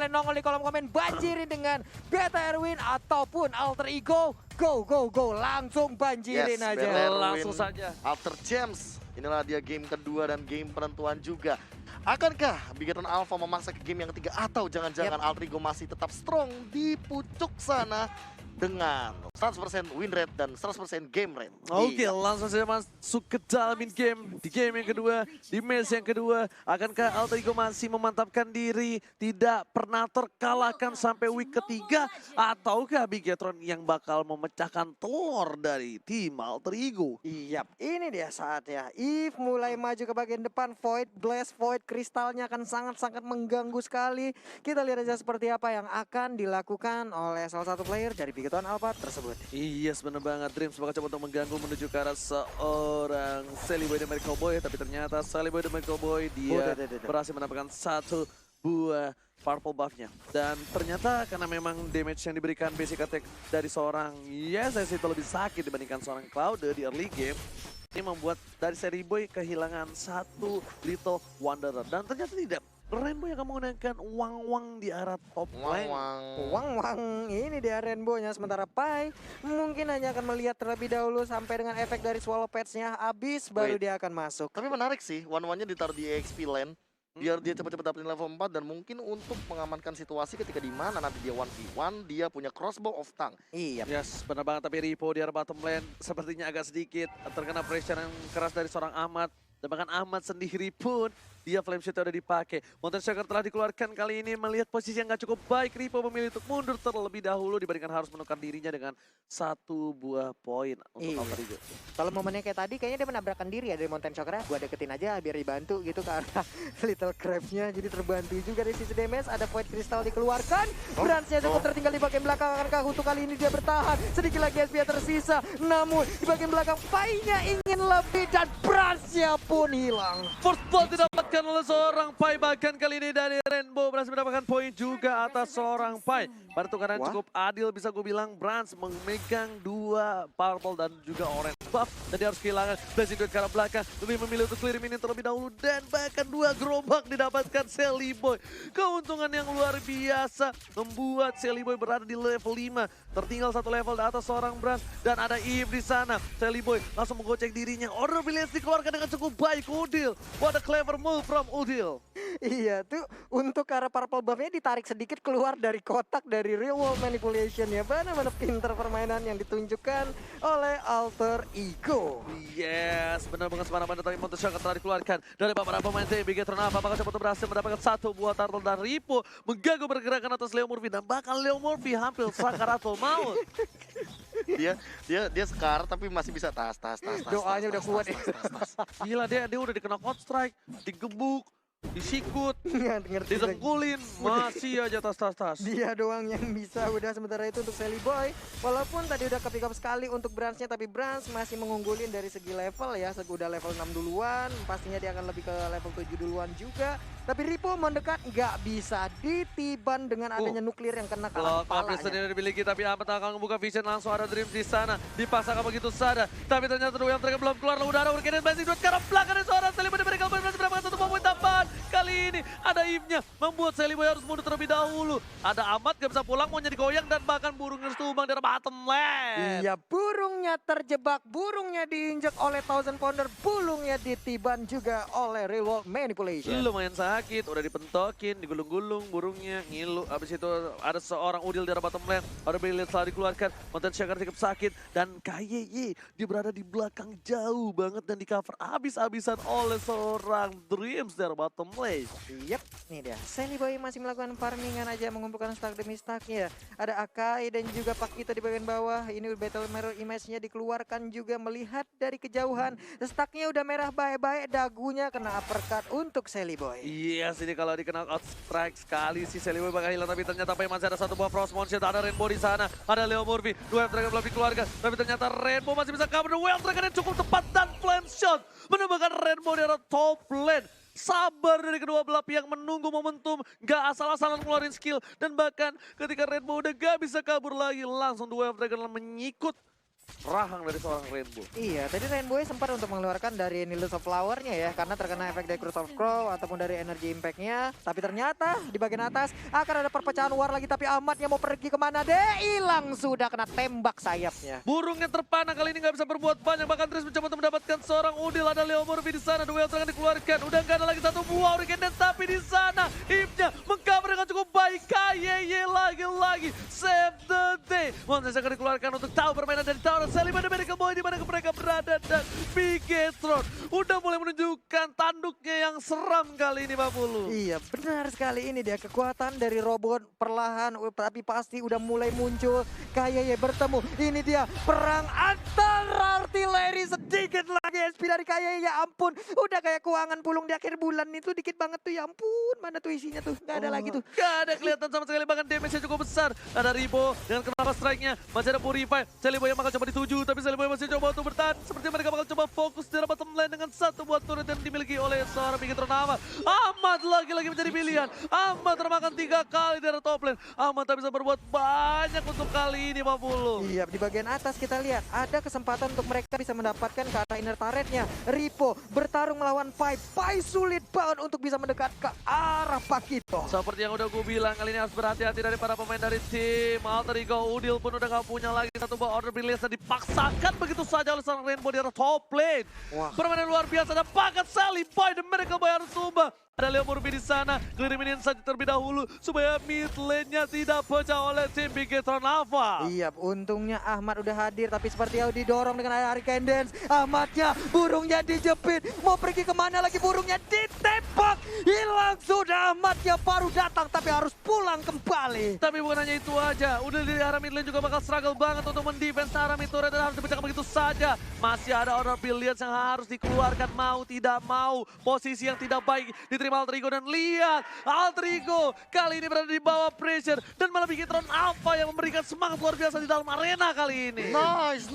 boleh nongol di kolom komen, banjirin dengan Beta Erwin ataupun Alter Ego. Go, go, go, langsung banjirin Yes, aja. Beta Erwin, Langsung saja. After James, inilah dia game kedua dan game penentuan juga. Akankah Bigetron Alpha memaksa ke game yang ketiga atau jangan-jangan Alter Ego masih tetap strong di pucuk sana dengan 100% win rate dan 100% game rate? Oke, Iya. langsung saja masuk ke dalam game. Di game yang kedua, di match yang kedua. Akankah Alter Ego masih memantapkan diri, tidak pernah terkalahkan sampai week ketiga? Ataukah Bigetron yang bakal memecahkan telur dari tim Alter Ego? Iya, ini dia saatnya. Eve mulai maju ke bagian depan. Void Blast, Void kristalnya akan sangat-sangat mengganggu sekali. Kita lihat aja seperti apa yang akan dilakukan oleh salah satu player dari Bigetron Alpha tersebut. Iya, bener banget. Dreams bakal coba untuk mengganggu menuju ke arah seorang Sally Boy dan Miracle Boy. Tapi ternyata Sally Boy dan Miracle Boy dia berhasil mendapatkan satu buah purple buff-nya. Dan ternyata karena memang damage yang diberikan basic attack dari seorang Yeses itu lebih sakit dibandingkan seorang Cloud di early game. Ini membuat dari Sally Boy kehilangan satu Little Wanderer. Dan ternyata tidak. Rainbow yang akan menggunakan wang-wang di arah top lane. Wang ini dia Rainbow-nya, sementara Pai mungkin hanya akan melihat terlebih dahulu sampai dengan efek dari Swallow Patch-nya habis baru Wait. dia akan masuk. Tapi menarik sih, one-one-nya ditaruh di EXP lane. Biar dia cepat-cepat dapetin level 4 dan mungkin untuk mengamankan situasi ketika di mana nanti dia 1v1, dia punya crossbow of tongue. Iya. Yes, benar banget. Tapi Ripo di arah bottom lane sepertinya agak sedikit terkena pressure yang keras dari seorang Ahmad. Dan bahkan Ahmad sendiri pun dia flame shot udah dipakai. Mountain Striker telah dikeluarkan kali ini melihat posisi yang gak cukup baik. Ripo memilih untuk mundur terlebih dahulu dibandingkan harus menukar dirinya dengan satu buah poin untuk Iya. Alter Ego. Kalau momennya kayak tadi kayaknya dia menabrakkan diri ya dari Mountain Chakra. Gua deketin aja biar dibantu gitu ke arah Little Crabs-nya. Jadi terbantu juga dari sisi damage. Ada Void Crystal dikeluarkan. Branch-nya cukup tertinggal di bagian belakang. Akankah untuk kali ini dia bertahan? Sedikit lagi SP tersisa. Namun di bagian belakang Pai-nya ingin lebih dan Branch-nya pun hilang. First blood didapatkan oleh seorang Pai. Bahkan kali ini dari Rainbow berhasil mendapatkan poin juga atas seorang Pai. Pada tukaran Wah. cukup adil bisa gue bilang. Branch memegang dua purple dan juga orange buff. Dan dia harus kehilangan blessing duet ke arah belakang. Lebih memilih untuk clear minion terlebih dahulu. Dan bahkan dua gerobak didapatkan Sally Boy. Keuntungan yang luar biasa membuat Sally Boy berada di level 5. Tertinggal satu level di atas seorang Branch. Dan ada Eve di sana. Sally Boy langsung menggocek dirinya. Order Village dikeluarkan dengan cukup baik. Udil. What a clever move from Udil. Iya tuh untuk arah purple buff-nya ditarik sedikit keluar dari kotak dari real world manipulation ya. Benar-benar pinter permainan yang ditunjukkan oleh Alter Ego. Yes, benar banget semana-mana tapi Mountain Striker telah dikeluarkan dari beberapa pemain tim Bigetron Alpha. Apakah coba berhasil mendapatkan satu buah turtle dan Ripo mengganggu pergerakan atas Leo Murphy dan bahkan Leo Murphy hampir sakaratul maut. Dia sekar tapi masih bisa tas. Doanya udah kuat ya. Gila dia udah dikena counter strike, digebuk, disikut, Ngerti. ditengkulin, masih aja tas. Dia doang yang bisa udah sementara itu untuk Sally Boy. Walaupun tadi udah ke-pick up sekali untuk Branch-nya tapi Branch masih mengunggulin dari segi level ya. Udah level 6 duluan, pastinya dia akan lebih ke level 7 duluan juga. Tapi Ripo mendekat nggak bisa ditiban dengan adanya nuklir yang kena Block kepalanya. up sendiri dimiliki tapi Ahmad akan membuka vision langsung ada Dreams di sana. Dipaksakan begitu sadar. Tapi ternyata yang mereka belum keluar. Udah ada Urkenet Basic duet karena belakang dari seorang Sally Boy dan mereka berhasil mendapatkan satu poin tambahan. Kali ini ada Eve-nya membuat Sally Boy harus mundur terlebih dahulu. Ada Ahmad gak bisa pulang, maunya digoyang dan bahkan burungnya harus tumbang dari bottom lane. Iya, burungnya terjebak, burungnya diinjak oleh Thousand Pounder, burungnya ditiban juga oleh Real World Manipulation. Lumayan sakit, udah dipentokin, digulung-gulung, burungnya ngilu. Abis itu ada seorang Udil di arah bottom lane. Ada Billy setelah dikeluarkan, Mountain Striker cukup sakit. Dan KYY, dia berada di belakang jauh banget dan di cover abis-abisan oleh seorang Dreams di arah bottom lane. Yep, nih dia. Sally Boy masih melakukan farmingan aja, mengumpulkan stack demi stacknya. Ada Akai dan juga Pakito di bagian bawah. Ini Battle Mirror Image-nya dikeluarkan juga melihat dari kejauhan. Stacknya udah merah baik-baik, dagunya kena uppercut untuk Sally Boy. Iya sini kalau dikena out strike sekali si Sally Boy bakal hilang. Tapi ternyata masih ada satu buah Frost Monster. Ada Rainbow di sana. Ada Leo Murphy. Dua Dragon belum dikeluarkan. Tapi ternyata Rainbow masih bisa cover. Well Dragon yang cukup tepat dan flame shot. Menembakkan Rainbow di arah top lane. Sabar dari kedua belah pihak menunggu momentum. Gak asal-asalan ngeluarin skill. Dan bahkan ketika Rainbow udah gak bisa kabur lagi. Langsung dua Dragon menyikut rahang dari seorang Rainbow. Iya, tadi Rainbow sempat untuk mengeluarkan dari Needles of Flower-nya ya, karena terkena efek dari Cruise of Crow ataupun dari energy impact-nya. Tapi ternyata di bagian atas akan ada perpecahan war lagi, tapi Ahmadnya mau pergi kemana deh? Hilang sudah kena tembak sayapnya. Burungnya terpana kali ini nggak bisa berbuat banyak, bahkan Tris mencoba untuk mendapatkan seorang Udil. Ada Leo Morbi di sana, duel akan dikeluarkan. Udah nggak ada lagi satu buah Hurricane Dance, tapi di sana Ipnya mengcover dengan cukup baik. KYY lagi-lagi save the day. Montes akan dikeluarkan untuk tahu permainan dari Tower Celebi dan Miracle Boy di mana mereka berada, dan Bigetron udah mulai menunjukkan tanduknya yang seram kali ini, Pak Pulu. Iya, benar sekali, ini dia kekuatan dari robot perlahan tapi pasti udah mulai muncul. KYY bertemu, ini dia perang antara artileri, sedikit lagi SP dari KYY, ya ampun. Udah kayak keuangan pulung di akhir bulan itu, dikit banget tuh, ya ampun. Mana tuh isinya tuh, gak ada lagi tuh. Gak ada kelihatan sama sekali, bahkan damage-nya cukup besar. Ada Ribo dengan kenapa strike-nya, masih ada Purify. Celebi yang bakal coba dituju, tapi Celebi masih coba untuk bertahan. Seperti mereka bakal coba fokus di bottom lane dengan satu buat turret yang dimiliki oleh seorang Bigetron Ahmad. Ahmad lagi-lagi menjadi pilihan. Ahmad termakan 3 kali dari top lane. Ahmad tak bisa berbuat banyak untuk kali ini, Pak Pulu. Iya, di bagian atas kita lihat ada kesempatan untuk mereka bisa mendapatkan ke arah inner turretnya. Ripo bertarung melawan Pai. Pai sulit banget untuk bisa mendekat ke arah Pakito. Seperti yang udah gue bilang, kali ini harus berhati-hati dari para pemain dari tim Alter Ego. Udil pun udah gak punya lagi satu buah order brilliance dan dipaksakan begitu saja oleh seorang Rainbow di arah top lane. Wah. Permainan luar biasa, ada paket Sally Boy dan Miracle Boy harus tumbang. Ada Leo Murphy di sana, clear minion saja terlebih dahulu supaya mid lane-nya tidak pecah oleh tim Bigetron Alpha. Iya, untungnya Ahmad udah hadir, tapi seperti yang didorong dengan Hurricane Dance. Ahmadnya, burungnya dijepit, mau pergi kemana lagi, burungnya ditembak. Hilang sudah, Ahmadnya baru datang tapi harus pulang kembali. Tapi bukan hanya itu aja, udah di arah mid lane juga bakal struggle banget untuk mendefense arah mid turret dan harus dipecahkan begitu saja. Masih ada order brilliance yang harus dikeluarkan, mau tidak mau. Posisi yang tidak baik diterima Alter Ego, dan lihat Alter Ego kali ini berada di bawah pressure dan malah Bigetron Alpha yang memberikan semangat luar biasa di dalam arena kali ini. Nice.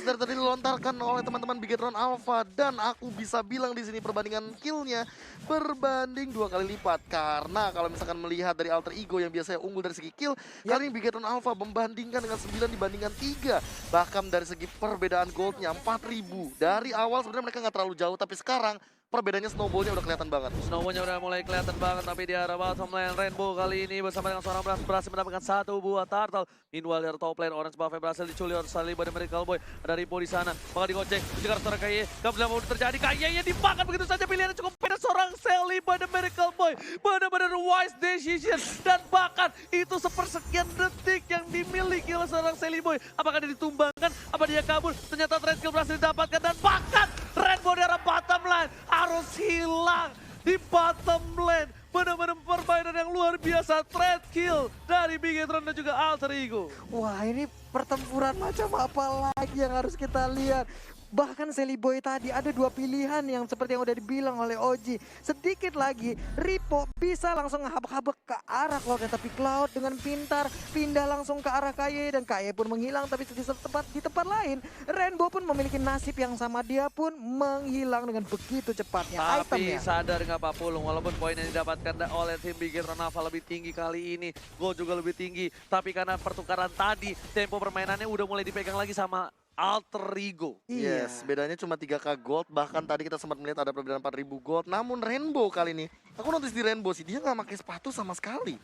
Dari tadi dilontarkan oleh teman-teman Bigetron Alpha, dan aku bisa bilang di sini perbandingan killnya berbanding 2 kali lipat. Karena kalau misalkan melihat dari Alter Ego yang biasanya unggul dari segi kill, kali ini Bigetron Alpha membandingkan dengan 9 dibandingkan 3. Bahkan dari segi perbedaan goldnya 4.000. Dari awal sebenarnya mereka nggak terlalu jauh, tapi sekarang perbedaannya snowballnya udah kelihatan banget. Snowballnya udah mulai kelihatan banget, tapi di arah bottom lane Rainbow kali ini bersama dengan seorang berhasil mendapatkan satu buah turtle. Meanwhile dari top lane Orange Buffet berhasil diculik oleh Sally Boy dan Miracle Boy. Ada Ripo di sana, bakal digocek. Jika seorang KY, gak bisa mau terjadi. KY-nya dimakan begitu saja, pilihannya cukup beda. Seorang Sally Boy dan Miracle Boy benar-benar wise decision, dan bahkan itu sepersekian detik yang dimiliki oleh seorang Sally Boy. Apakah dia ditumbangkan? Apa dia kabur? Ternyata trade kill berhasil didapatkan, dan bahkan Rainbow dari arah bottom lane harus hilang di bottom lane. Benar-benar permainan yang luar biasa, trade kill dari Bigetron dan juga Alter Ego. Wah, ini pertempuran macam apa lagi yang harus kita lihat? Bahkan Sally Boy tadi ada 2 pilihan yang seperti yang udah dibilang oleh Oji. Sedikit lagi Ripo bisa langsung ngehabek-habek ke arah Cloud, tapi Cloud dengan pintar pindah langsung ke arah KY, dan KY pun menghilang. Tapi di tempat lain Rainbow pun memiliki nasib yang sama, dia pun menghilang dengan begitu cepatnya. Tapi itemnya. sadar nggak Pak Pulung, walaupun poin yang didapatkan oleh tim Bigetron Alpha lebih tinggi kali ini, gol juga lebih tinggi, tapi karena pertukaran tadi tempo permainannya udah mulai dipegang lagi sama Alter Ego. Iya. Yes, bedanya cuma 3k gold. Bahkan tadi kita sempat melihat ada perbedaan 4.000 gold. Namun Rainbow kali ini, aku notice di Rainbow sih, dia nggak pakai sepatu sama sekali.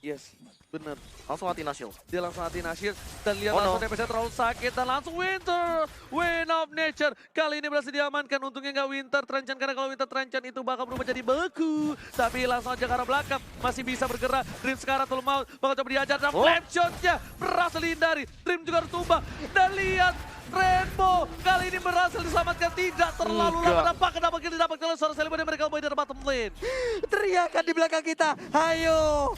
Yes, bener. Langsung hati Nasil. Dia langsung hati Nasir, dan lihat Oh, langsung no. DPS terlalu sakit, dan langsung Winter, Wind of Nature. Kali ini berhasil diamankan, untungnya nggak Winter Trenchant, karena kalau Winter Trenchant itu bakal berubah jadi beku. Tapi langsung aja ke arah belakang, masih bisa bergerak. Dream sekarang belum mau, bakal coba diajar, dan flame shot-nya berhasil dihindari. Dream juga harus tumbang, dan lihat Rainbow kali ini berhasil diselamatkan, tidak terlalu lama. Kenapa kita didapatkan oleh seorang Sally Boy dan Miracle Boy dari bottom lane. Teriakan di belakang kita, hayo,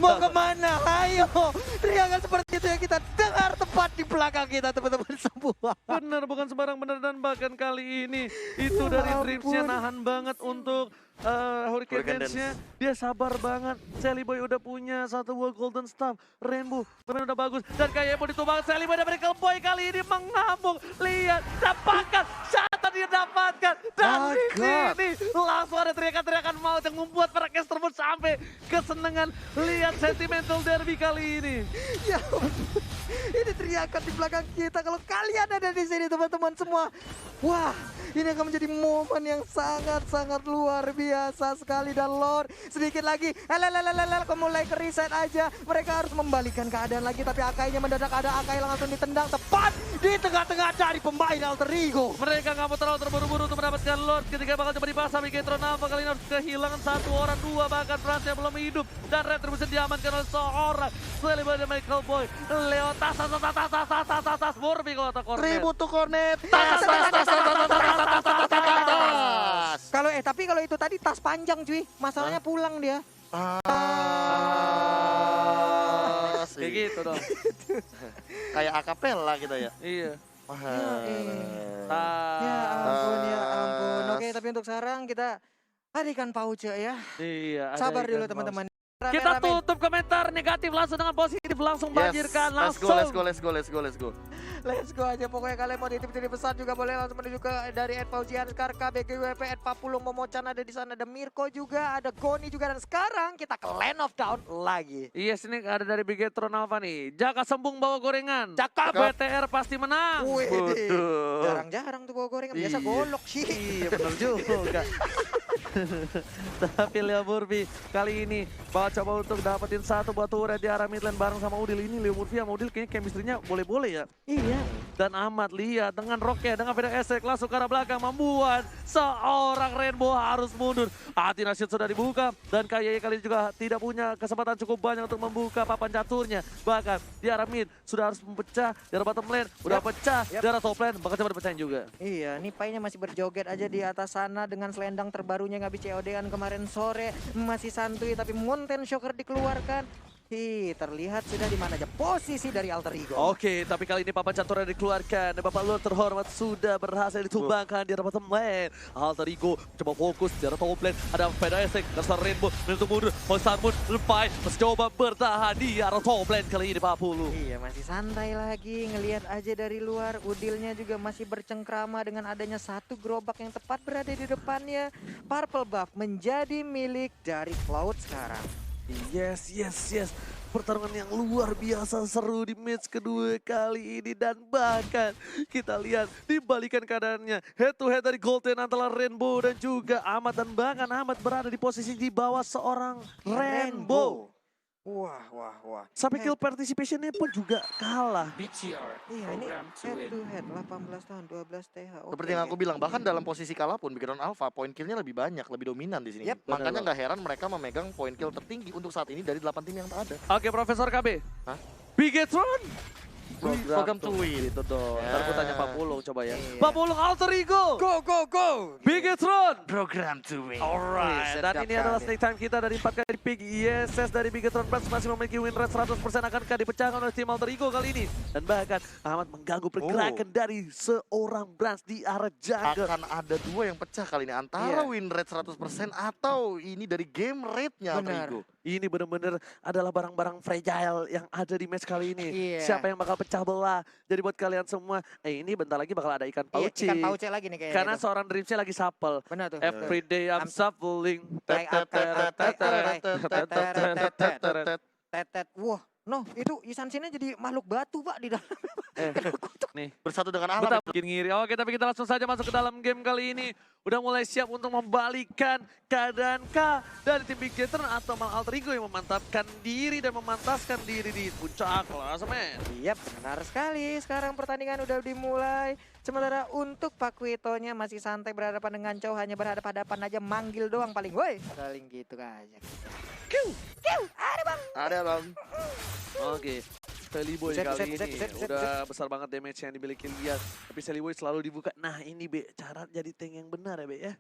mau kemana, hayo. Teriakan seperti itu yang kita dengar tepat di belakang kita, teman-teman semua. Bener, bukan sembarang bener, dan bahkan kali ini itu dari Dreams-nya nahan banget untuk Hurricane Dance-nya. Dia sabar banget. Sally Boy udah punya satu buah Golden Staff. Rainbow bener udah bagus, dan kayaknya mau ditumbang Sally Boy dan Miracle Boy kali ini mengamuk. Lihat, dapatkan shuttle dia dapatkan. Dan My di God. sini langsung ada teriakan-teriakan maut yang membuat para caster pun sampai kesenangan lihat sentimental derby kali ini. Ya ampun. Ini teriakan di belakang kita kalau kalian ada di sini teman-teman semua. Wah, ini akan menjadi momen yang sangat-sangat luar biasa sekali. Dan Lord, sedikit lagi, kok mulai ke reset aja. Mereka harus membalikan keadaan lagi, tapi Akainya mendadak ada. Akai langsung ditendang tepat di tengah-tengah dari pemain Alter Ego. Mereka nggak mau terlalu terburu-buru untuk mendapatkan Lord ketika bakal coba dipasang Bigetron Alpha kali ini harus kehilangan 1 orang 2 bahkan Frans yang belum hidup dan Retribution diamankan oleh seorang Celebrity Michael Boy. Leo tas Murphy kalau tak kornet. Ribut tuh Cornet. Kalau tapi kalau itu tadi tas panjang cuy, masalahnya pulang dia. Kayak gitu dong. Kayak akapela kita ya. Iya. Ya ampun, ya ampun. Oke, tapi untuk sekarang kita hadikan Pauce ya. Iya. Sabar dulu teman-teman. Kita tutup komentar negatif langsung dengan positif langsung banjirkan langsung. Let's go. Let's go aja pokoknya kalian mau dititip pesan juga boleh langsung menuju ke dari Paujian Skarka, BGWP, Papulung, Momochan ada di sana, ada Mirko juga, ada Goni juga dan sekarang kita ke Land of Dawn lagi. Yes, ini ada dari Bigetron Alpha nih. Jaka Sembung bawa gorengan. Cakep. BTR pasti menang. Wih, Betul. jarang-jarang tuh bawa gorengan, biasa Iya. golok sih. Iya benar juga. Tapi Leo Murphy kali ini bakal coba untuk dapetin 1 buat turret di arah mid lane bareng sama Udil. Ini Leo Murphy sama Udil kayaknya chemistry-nya boleh-boleh ya. Iya. Dan Ahmad lihat dengan Rocket, dengan Veda Esek langsung ke arah belakang membuat seorang Rainbow harus mundur. Hati Rashid sudah dibuka dan KYY kali ini juga tidak punya kesempatan cukup banyak untuk membuka papan caturnya. Bahkan di arah mid sudah harus memecah, di arah bottom lane udah pecah, di arah top lane bakal coba dipecahin juga. Iya, nih Painya masih berjoget aja di atas sana dengan selendang terbarunya nggak bisa COD-an kemarin sore. Masih santuy tapi Mountain Shocker dikeluarkan. Terlihat sudah di mana aja posisi dari Alter Ego. Oke, tapi kali ini papan caturnya dikeluarkan. Dan Bapak Lord terhormat sudah berhasil ditumbangkan di arah bottom lane. Alter Ego coba fokus di arah top lane. Ada Veda Esek, Dasar Rainbow, menutup mundur. Hosanmun, Lepai, masih coba bertahan di arah top lane kali ini Pak Pulu. Iya, masih santai lagi. Ngelihat aja dari luar. Udilnya juga masih bercengkrama dengan adanya 1 gerobak yang tepat berada di depannya. Purple buff menjadi milik dari Cloud sekarang. Yes. Pertarungan yang luar biasa seru di match kedua kali ini. Dan bahkan kita lihat dibalikan keadaannya. Head to head dari Golden antara Rainbow dan juga Ahmad. Dan bahkan Ahmad berada di posisi di bawah seorang Rainbow. Wah. Sampai kill participationnya pun juga kalah. Iya, ini head to head 18 tahun 12 TH. Seperti yang aku bilang, bahkan dalam posisi kalah pun Bigetron Alpha point killnya lebih banyak, lebih dominan di sini. Yep, Makanya nggak heran mereka memegang point kill tertinggi untuk saat ini dari 8 tim yang ada. Oke, Profesor KB. Hah? Bigetron. Program to win. Itu dong. Ya. Ntar aku tanya Pak Pulung coba ya. Iya. Pak Pulung Alter Ego. Go! Bigetron. Program to win. Alright, dan ini adalah snake time kita dari 4 kali pick ISS dari Bigetron Brands masih memiliki win rate 100%. Akankah dipecahkan oleh tim Alter Ego kali ini? Dan bahkan Ahmad mengganggu pergerakan dari seorang Brands di arah jungle. Akan ada 2 yang pecah kali ini, antara win rate 100% atau ini dari game rate-nya Benar. Alter Ego. Ini benar-benar adalah barang-barang fragile yang ada di match kali ini. Iya. Siapa yang bakal pecah belah? Jadi buat kalian semua, ini bentar lagi bakal ada ikan Iya, pauci. ikan pauce lagi nih kayaknya. Karena itu. seorang Dreamsnya lagi supple. Benar tuh. Every day I'm shuffling. Tetet. Wah, itu Isansinnya jadi makhluk batu, Pak, di dalam. Nih. Bersatu dengan Betapa alam. bikin ngiri. Oke, tapi kita langsung saja masuk ke dalam game kali ini. Udah mulai siap untuk membalikan keadaan K dari tim Bigetron atau malah Alter Ego yang memantapkan diri dan memantaskan diri di puncak klasemen. Iya, benar sekali. Sekarang pertandingan udah dimulai. Sementara untuk Pak Kuitonya masih santai berhadapan dengan Chow, hanya berhadapan-hadapan aja, manggil doang paling. Woi, paling gitu aja. Kiu, ada Bang. Ada bang. Oke. Sally Boy Set, kali set, ini set, set, udah besar banget damage yang dimiliki lihat. Tapi Sally Boy selalu dibuka. Nah ini Be, cara jadi tank yang benar ya Be ya.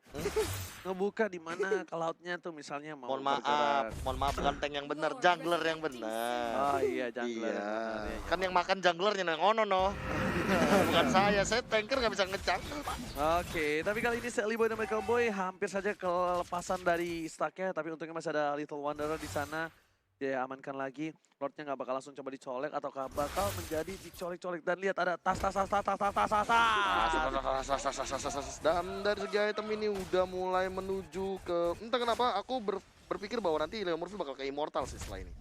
Ngebuka di mana cloud-nya tuh misalnya mau Mohon maaf bukan tank yang benar, jungler yang benar. Oh iya jungler. Iya. Benar, ya, ya. Kan yang makan junglernya yang ono no. Bukan saya tanker nggak bisa nge-jungle Pak. Oke, tapi kali ini Sally Boy dan Michael Boy hampir saja kelepasan dari stacknya. Tapi untungnya masih ada Little Wanderer di sana. dia amankan lagi. Lordnya nggak bakal langsung coba dicolek ataukah bakal menjadi dicolek-colek. Dan lihat ada tas. Dan dari segi item ini udah mulai menuju ke, entah kenapa aku berpikir bahwa nanti Leo Murphy bakal ke Immortal sih setelah ini.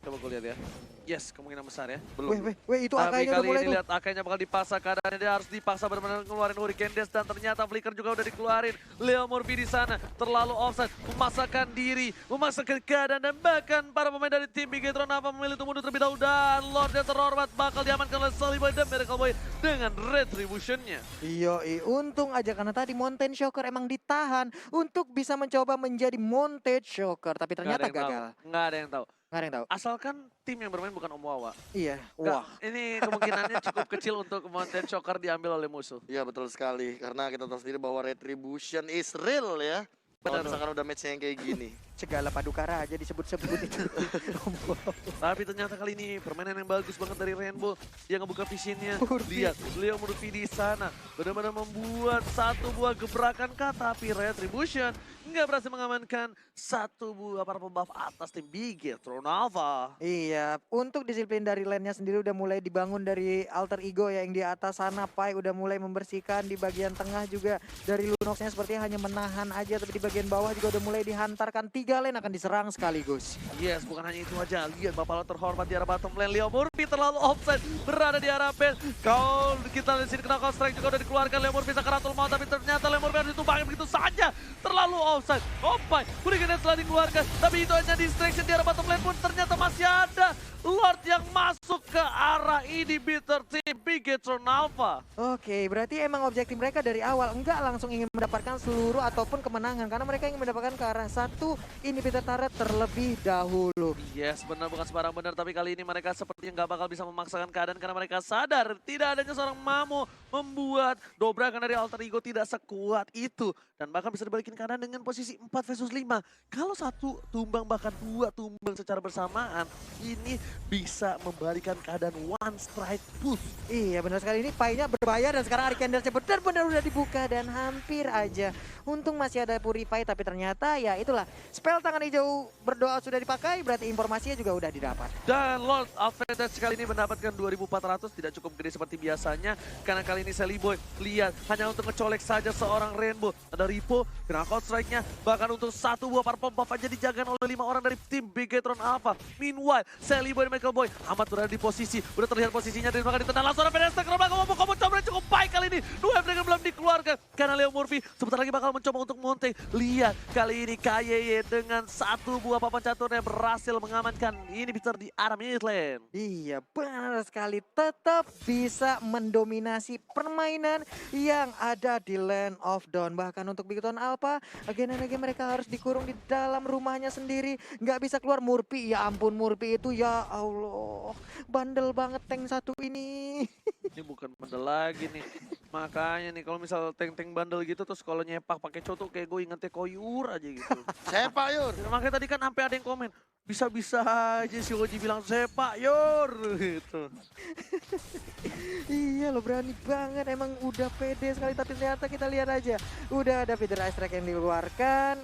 Coba gue lihat ya. Yes, kemungkinan besar ya. Belum. Weh, itu Tapi akainya udah kali mulai ini tuh. lihat akainya bakal dipaksa, keadaannya dia harus dipaksa benar-benar ngeluarin Hurricane Dash dan ternyata Flicker juga udah dikeluarin. Leo Murphy di sana terlalu offside, memaksakan diri, memaksakan keadaan dan bahkan para pemain dari tim Bigetron apa memilih untuk mundur terlebih dahulu dan Lord yang terhormat bakal diamankan oleh Saliboy dan Miracle Boy dengan Retribution-nya. Iya, untung aja karena tadi Mountain Shocker emang ditahan untuk bisa mencoba menjadi Mountain Shocker, tapi ternyata gagal. Nggak ada yang tahu. Nggak ada yang tahu. Asalkan tim yang bermain bukan Om Wawa. Iya. Nggak, Wah. ini kemungkinannya cukup kecil untuk Mountain Shocker diambil oleh musuh. Iya betul sekali, karena kita tahu sendiri bahwa Retribution is real ya. Kalau misalkan udah match yang kayak gini. Segala padukara aja disebut-sebut itu. Tapi ternyata kali ini permainan yang bagus banget dari Rainbow. Dia ngebuka visionnya. Murphy. Lihat, Leo Murphy di sana. Benar-benar membuat satu buah gebrakan tapi Retribution nggak berhasil mengamankan satu buah para pembuff atas tim Bigetron Alpha. Iya, untuk disiplin dari lane-nya sendiri udah mulai dibangun dari alter ego ya, yang di atas sana Pai udah mulai membersihkan, di bagian tengah juga dari Lunox-nya sepertinya hanya menahan aja, tapi di bagian bawah juga udah mulai dihantarkan 3 lane akan diserang sekaligus. Yes, bukan hanya itu aja. Lihat Bapak Lo terhormat di arah bottom lane. Leo Murphy terlalu offside, berada di arah base. Kau kita di sini kena strike juga udah dikeluarkan. Leo Murphy sakaratul maut, tapi ternyata Leo Murphy harus ditumbangin begitu saja. Terlalu offside. Opai, Hurricane setelah dikeluarkan, tapi itu hanya distraction di arah bottom lane pun ternyata masih ada Lord yang masuk ke arah inhibitor tim Bigetron Alpha. Oke, berarti emang objektif mereka dari awal enggak langsung ingin mendapatkan seluruh ataupun kemenangan, karena mereka ingin mendapatkan ke arah satu inhibitor turret terlebih dahulu. Yes, benar, bukan sembarang benar, tapi kali ini mereka sepertinya nggak bakal bisa memaksakan keadaan karena mereka sadar tidak adanya seorang Mamo membuat dobrakan dari alter ego tidak sekuat itu. Dan bahkan bisa dibalikin keadaan dengan posisi 4 versus 5. Kalau satu tumbang bahkan 2 tumbang secara bersamaan, ini bisa membalikan keadaan one strike push. Iya benar sekali, ini Pai-nya berbayar dan sekarang Arikandernya benar-benar udah dibuka dan hampir aja. Untung masih ada Purify, tapi ternyata ya itulah, spell tangan hijau berdoa sudah dipakai, berarti informasinya juga udah didapat. Dan Lord Advantage kali ini mendapatkan 2400, tidak cukup gede seperti biasanya. Karena kali ini Saliboy, lihat, hanya untuk ngecolek saja seorang Rainbow. Ada Ripo, kena counter strike-nya, bahkan untuk satu buah purple buff aja dijaga oleh 5 orang dari tim Bigetron Alpha. Meanwhile, Saliboy dan Michael Boy amat berada di posisi, udah terlihat posisinya dari belakang ditendang langsung ada Pedestal ke belakang, kamu coba cukup baik kali ini. 2 F-Dragon belum dikeluarkan karena Leo Murphy sebentar lagi bakal mencoba untuk monte. Lihat, kali ini KYY dengan satu buah papan caturnya berhasil mengamankan inhibitor di arah mid lane. Iya benar sekali, tetap bisa mendominasi permainan yang ada di Land of Dawn. Bahkan untuk Bigetron Alpha, again mereka harus dikurung di dalam rumahnya sendiri, nggak bisa keluar. Murphy, ya ampun Murphy itu, ya Allah, bandel banget tank satu ini. Ini bukan bandel lagi nih. Makanya nih kalau misal tank-tank bandel gitu terus kalau nyepak pakai coto kayak gue ingetnya koyur aja gitu. Sepak Yur. Makanya tadi kan sampai ada yang komen, bisa-bisa aja si Oji bilang sepak Yur gitu. Iya lo berani banget, emang udah pede sekali, tapi ternyata kita lihat aja udah ada feather ice strike yang dikeluarkan,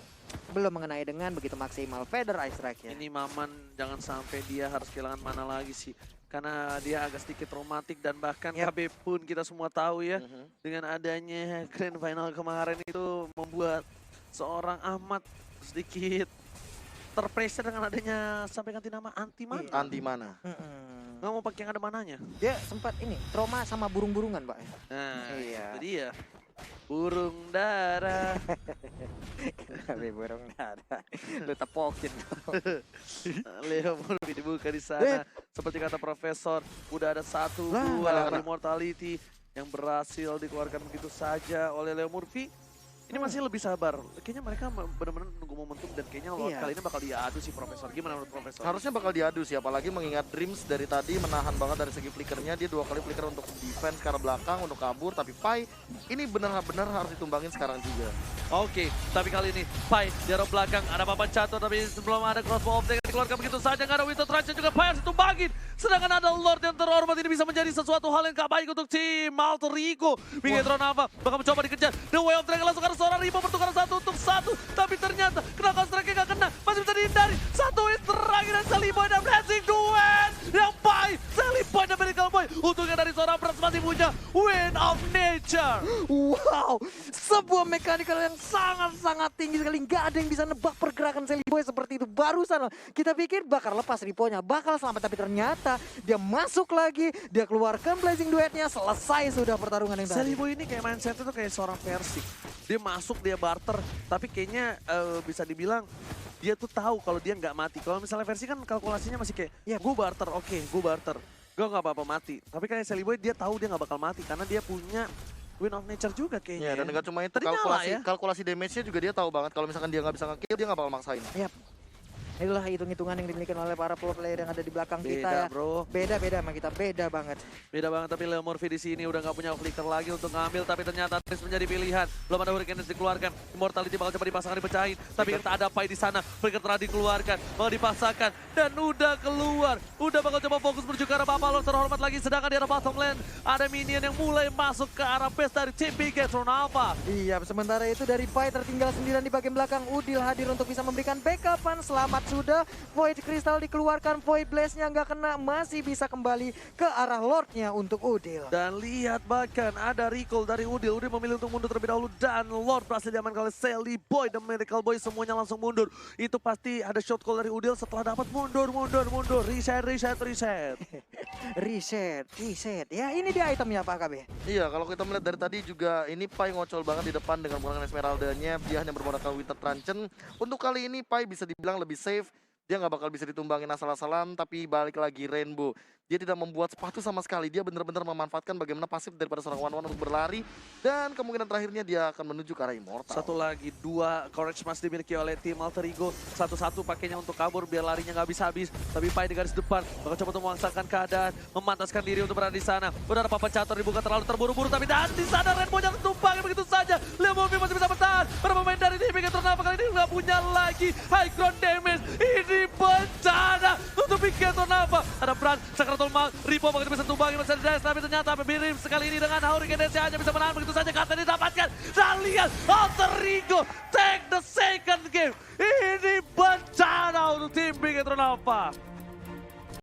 belum mengenai dengan begitu maksimal feather ice strike-nya. Ini Maman jangan sampai dia harus kehilangan mana lagi sih. Karena dia agak sedikit traumatik dan bahkan KB pun kita semua tahu ya. Dengan adanya Grand Final kemarin itu membuat seorang Ahmad sedikit terpressure dengan adanya sampai ganti nama Anti Mana. Anti mana? Nggak mau pakai yang ada mananya. Dia sempat ini trauma sama burung-burungan Pak. Nah Iya. itu dia. Burung dara. Tapi burung dada, lu tepokin. Leo Murphy dibuka di sana. Seperti kata Profesor, udah ada satu buah immortality yang berhasil dikeluarkan begitu saja oleh Leo Murphy. Ini masih lebih sabar. Kayaknya mereka benar-benar nunggu momentum dan kayaknya kali ini bakal diadu sih Profesor. Gimana menurut Profesor? Harusnya bakal diadu sih, apalagi mengingat Dreams dari tadi menahan banget dari segi flickernya. Dia 2 kali flicker untuk defense ke arah belakang, untuk kabur. Tapi Pai ini benar-benar harus ditumbangin sekarang juga. Oke, tapi kali ini Pai di arah belakang ada papan catur, tapi sebelum ada crossbow of Death dikeluarkan begitu saja. Nggak ada Winter Trance juga, Pai harus ditumbangin. Sedangkan ada Lord yang terhormat, ini bisa menjadi sesuatu hal yang gak baik untuk tim Alter Ego. Bigetron Alpha bakal mencoba dikejar. The Way of Dragon langsung ada seorang Ripo pertukaran 1 untuk 1. Tapi ternyata kena counter strike gak kena, masih bisa dihindari. Satu strike lagi dan Sally Boy dan Blessing duet yang baik. Sally Boy dan Miracle Boy. Untungnya dari seorang Brans masih punya Wind of Nature. Wow, sebuah mekanikal yang sangat-sangat tinggi sekali. Nggak ada yang bisa nebak pergerakan Sally Boy seperti itu. Barusan kita pikir bakal lepas riponya, bakal selamat. Tapi ternyata dia masuk lagi, dia keluarkan Blazing duetnya, selesai sudah pertarungan yang Sally tadi. Boy ini kayak mindsetnya tuh kayak seorang Persik. Dia masuk, dia barter. Tapi kayaknya bisa dibilang dia tuh tahu kalau dia nggak mati. Kalau misalnya versi kan kalkulasinya masih kayak, Iya. gue barter, oke, gue barter. Gue nggak apa-apa mati. Tapi kayak Sally Boy dia tahu dia nggak bakal mati karena dia punya Wind of Nature juga kayaknya. Ya, dan nggak cuma itu, Tadi nyala ya. kalkulasi damage-nya juga dia tahu banget. Kalau misalkan dia nggak bisa nge-kill, dia nggak bakal maksain. Yap. Inilah hitung-hitungan yang dimiliki oleh para pro player yang ada di belakang kita Beda ya. bro. Beda-beda sama kita, beda banget. Beda banget, tapi Leo Murphy di sini udah nggak punya flicker lagi untuk ngambil, tapi ternyata Tris menjadi pilihan. Belum ada Hurricane dikeluarkan, Immortality bakal coba dipasangkan dipecahin, tapi kita ada Pai di sana, flicker telah dikeluarkan, bakal dipaksakan, dan udah keluar. Udah bakal coba fokus menuju ke arah Buffalo terhormat lagi, sedangkan di arah bottom lane ada minion yang mulai masuk ke arah base dari tim Bigetron Alpha. Iya, sementara itu dari Pai tertinggal sendirian di bagian belakang. Udil hadir untuk bisa memberikan backupan. Selamat sudah. Void Crystal dikeluarkan, Void Blaze-nya nggak kena. Masih bisa kembali ke arah Lord-nya untuk Udil. Dan lihat bahkan ada recall dari Udil. Udil memilih untuk mundur terlebih dahulu dan Lord berhasil diamankan oleh Sally Boy dan Miracle Boy. Semuanya langsung mundur. Itu pasti ada shot call dari Udil setelah dapat mundur. Reset. Reset. Ya, ini dia itemnya Pak KB. Iya, kalau kita melihat dari tadi juga ini Pai ngocol banget di depan dengan menggunakan Esmeralda-nya. Dia hanya bermodalkan Winter Truncheon. Untuk kali ini Pai bisa dibilang lebih safe. Dia nggak bakal bisa ditumbangin asal-asalan, tapi balik lagi Rainbow. Dia tidak membuat sepatu sama sekali. Dia benar-benar memanfaatkan bagaimana pasif daripada seorang one-one untuk berlari. Dan kemungkinan terakhirnya dia akan menuju ke arah Immortal. Satu lagi, 2 Courage Mask dimiliki oleh tim Alter Ego. Satu-satu pakainya untuk kabur biar larinya nggak habis-habis. Tapi Pai di garis depan, bakal coba untuk memaksakan keadaan, memantaskan diri untuk berada di sana. Udah ada papan catur dibuka terlalu terburu-buru, tapi dan di sana Rainbow yang tumpangin begitu saja. Leo Murphy masih bisa bertahan. Para pemain dari tim Bigetron Alpha kali ini nggak punya lagi high ground damage. Ini bencana untuk Bigetron Alpha. Ada Brand, Sakratul Mark, Ripo begitu bisa tumbangin masih ada Dice, tapi ternyata Birim sekali ini dengan Hurricane Dance hanya bisa menahan begitu saja. Kata didapatkan. Dan lihat Alter Ego take the second game. Ini bencana untuk tim Bigetron Alpha.